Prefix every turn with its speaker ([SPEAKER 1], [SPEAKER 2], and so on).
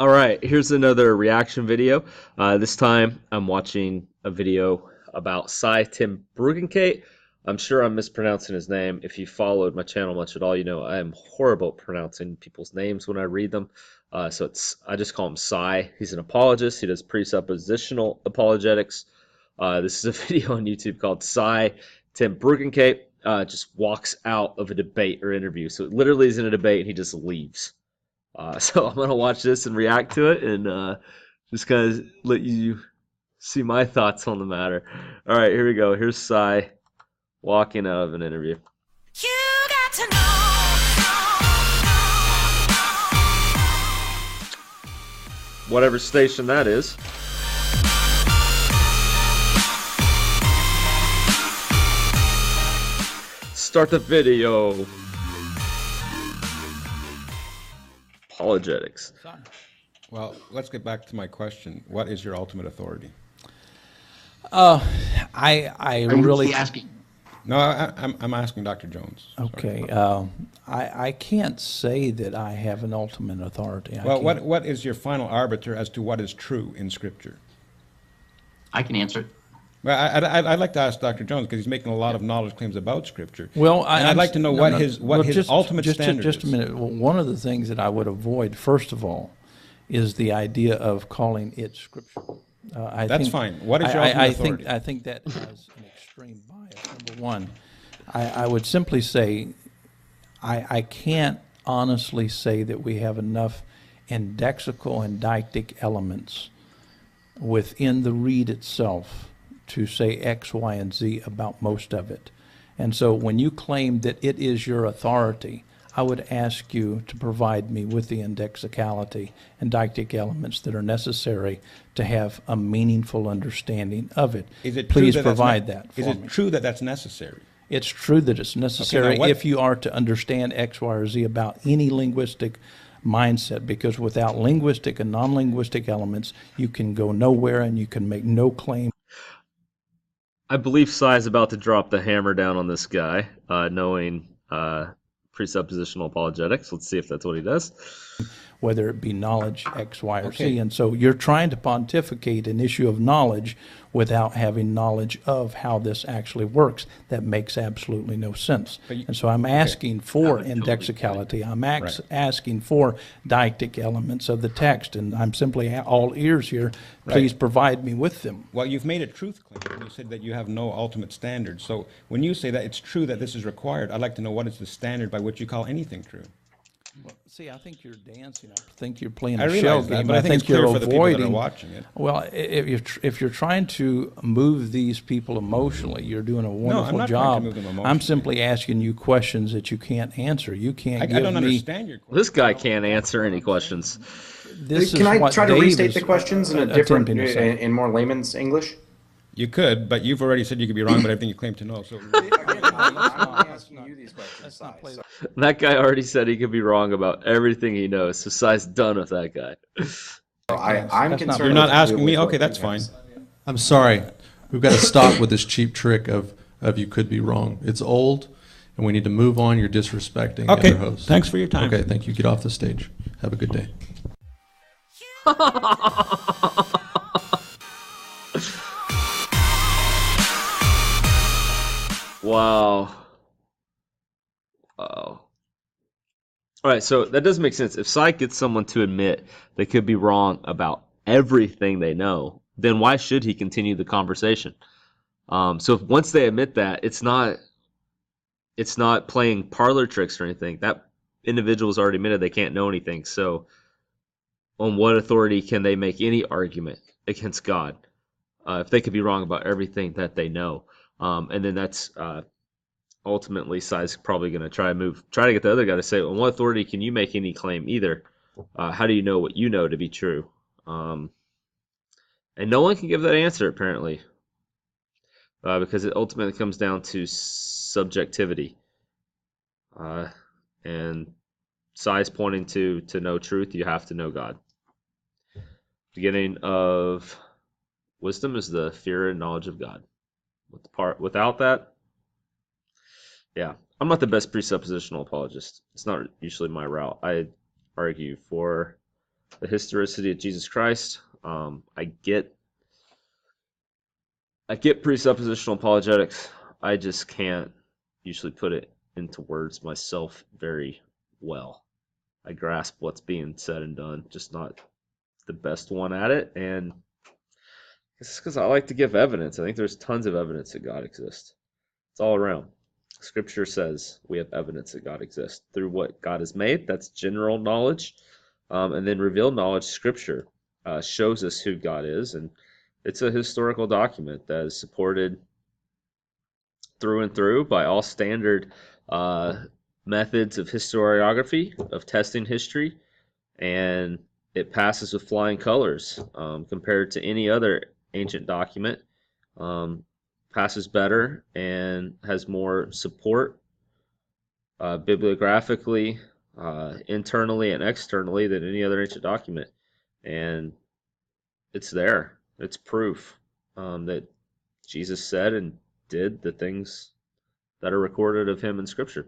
[SPEAKER 1] All right, here's another reaction video. This time I'm watching a video about Cy Tim Bruggencate. I'm sure I'm mispronouncing his name. If you followed my channel much at all, you know I am horrible at pronouncing people's names when I read them. I just call him Cy. He's an apologist. He does presuppositional apologetics. This is a video on YouTube called Cy Tim Bruggencate. Just walks out of a debate or interview. So it literally is in a debate and he just leaves. So I'm gonna watch this and react to it, and just kind of let you see my thoughts on the matter. All right, here we go. Here's Cy walking out of an interview. You got to know. Whatever station that is. Start the video. Apologetics.
[SPEAKER 2] Well, let's get back to my question. What is your ultimate authority?
[SPEAKER 3] I really
[SPEAKER 4] asking.
[SPEAKER 2] No, I'm asking Dr. Jones.
[SPEAKER 3] Okay. I can't say that I have an ultimate authority.
[SPEAKER 2] Well, what is your final arbiter as to what is true in Scripture?
[SPEAKER 4] I can answer it.
[SPEAKER 2] Well, I'd like to ask Dr. Jones because he's making a lot of knowledge claims about Scripture.
[SPEAKER 3] Well,
[SPEAKER 2] I'd like to know what his ultimate standard is.
[SPEAKER 3] Just a minute. Well, one of the things that I would avoid, first of all, is the idea of calling it Scripture.
[SPEAKER 2] That's fine. What is your ultimate authority?
[SPEAKER 3] I think that has an extreme bias. Number one, I would simply say I can't honestly say that we have enough indexical and deictic elements within the read itself to say X, Y, and Z about most of it. And so when you claim that it is your authority, I would ask you to provide me with the indexicality and deictic elements that are necessary to have a meaningful understanding of it. Please provide that for me.
[SPEAKER 2] Is it true that that's necessary?
[SPEAKER 3] It's true that it's necessary if you are to understand X, Y, or Z about any linguistic mindset, because without linguistic and non-linguistic elements, you can go nowhere and you can make no claim.
[SPEAKER 1] I believe Cy is about to drop the hammer down on this guy, knowing presuppositional apologetics. Let's see if that's what he does.
[SPEAKER 3] Whether it be knowledge X, Y, or Z. And so you're trying to pontificate an issue of knowledge without having knowledge of how this actually works. That makes absolutely no sense. And so I'm asking for indexicality. I'm asking for deictic elements of the text, and I'm simply all ears here. Please provide me with them.
[SPEAKER 2] Well, you've made a truth claim. You said that you have no ultimate standard. So when you say that it's true that this is required, I'd like to know what is the standard by which you call anything true.
[SPEAKER 3] Well, see, I think you're dancing. I think you're playing
[SPEAKER 2] a
[SPEAKER 3] shell game, but I think you're
[SPEAKER 2] for the people that are
[SPEAKER 3] avoiding.
[SPEAKER 2] watching it.
[SPEAKER 3] Well, if you're trying to move these people emotionally, you're doing a wonderful
[SPEAKER 2] I'm not
[SPEAKER 3] job.
[SPEAKER 2] trying to move them emotionally.
[SPEAKER 3] I'm simply asking you questions that you can't answer. You can't give
[SPEAKER 2] I don't
[SPEAKER 3] me.
[SPEAKER 2] understand your question.
[SPEAKER 1] This guy can't answer any questions.
[SPEAKER 5] Can I try to restate the questions in a different, in more layman's English?
[SPEAKER 2] You could, but you've already said you could be wrong, but everything you claim to know. So
[SPEAKER 5] I'm asking you these questions, Cy.
[SPEAKER 1] That guy already said he could be wrong about everything he knows, so Cy's done with that guy.
[SPEAKER 5] I'm concerned.
[SPEAKER 2] you're not asking me? Okay, that's fine.
[SPEAKER 6] I'm sorry. We've got to stop with this cheap trick of you could be wrong. It's old, and we need to move on. You're disrespecting other hosts.
[SPEAKER 2] Thanks for your time.
[SPEAKER 6] Okay, thank you. Get off the stage. Have a good day.
[SPEAKER 1] Wow. Wow. All right, so that doesn't make sense. If Cy gets someone to admit they could be wrong about everything they know, then why should he continue the conversation? So if once they admit that, it's not playing parlor tricks or anything. That individual's already admitted they can't know anything. So on what authority can they make any argument against God if they could be wrong about everything that they know? And then that's ultimately Cy's probably going to try to get the other guy to say, on what authority can you make any claim either? How do you know what you know to be true? And no one can give that answer apparently, because it ultimately comes down to subjectivity. And Cy's pointing to know truth, you have to know God. Beginning of wisdom is the fear and knowledge of God. Without that, yeah, I'm not the best presuppositional apologist. It's not usually my route. I argue for the historicity of Jesus Christ. I get presuppositional apologetics. I just can't usually put it into words myself very well. I grasp what's being said and done, just not the best one at it. And it's because I like to give evidence. I think there's tons of evidence that God exists. It's all around. Scripture says we have evidence that God exists through what God has made. That's general knowledge. And then revealed knowledge, Scripture shows us who God is. And it's a historical document that is supported through and through by all standard methods of historiography, of testing history. And it passes with flying colors compared to any other ancient document. Passes better and has more support bibliographically, internally and externally than any other ancient document. And it's there. It's proof that Jesus said and did the things that are recorded of him in Scripture.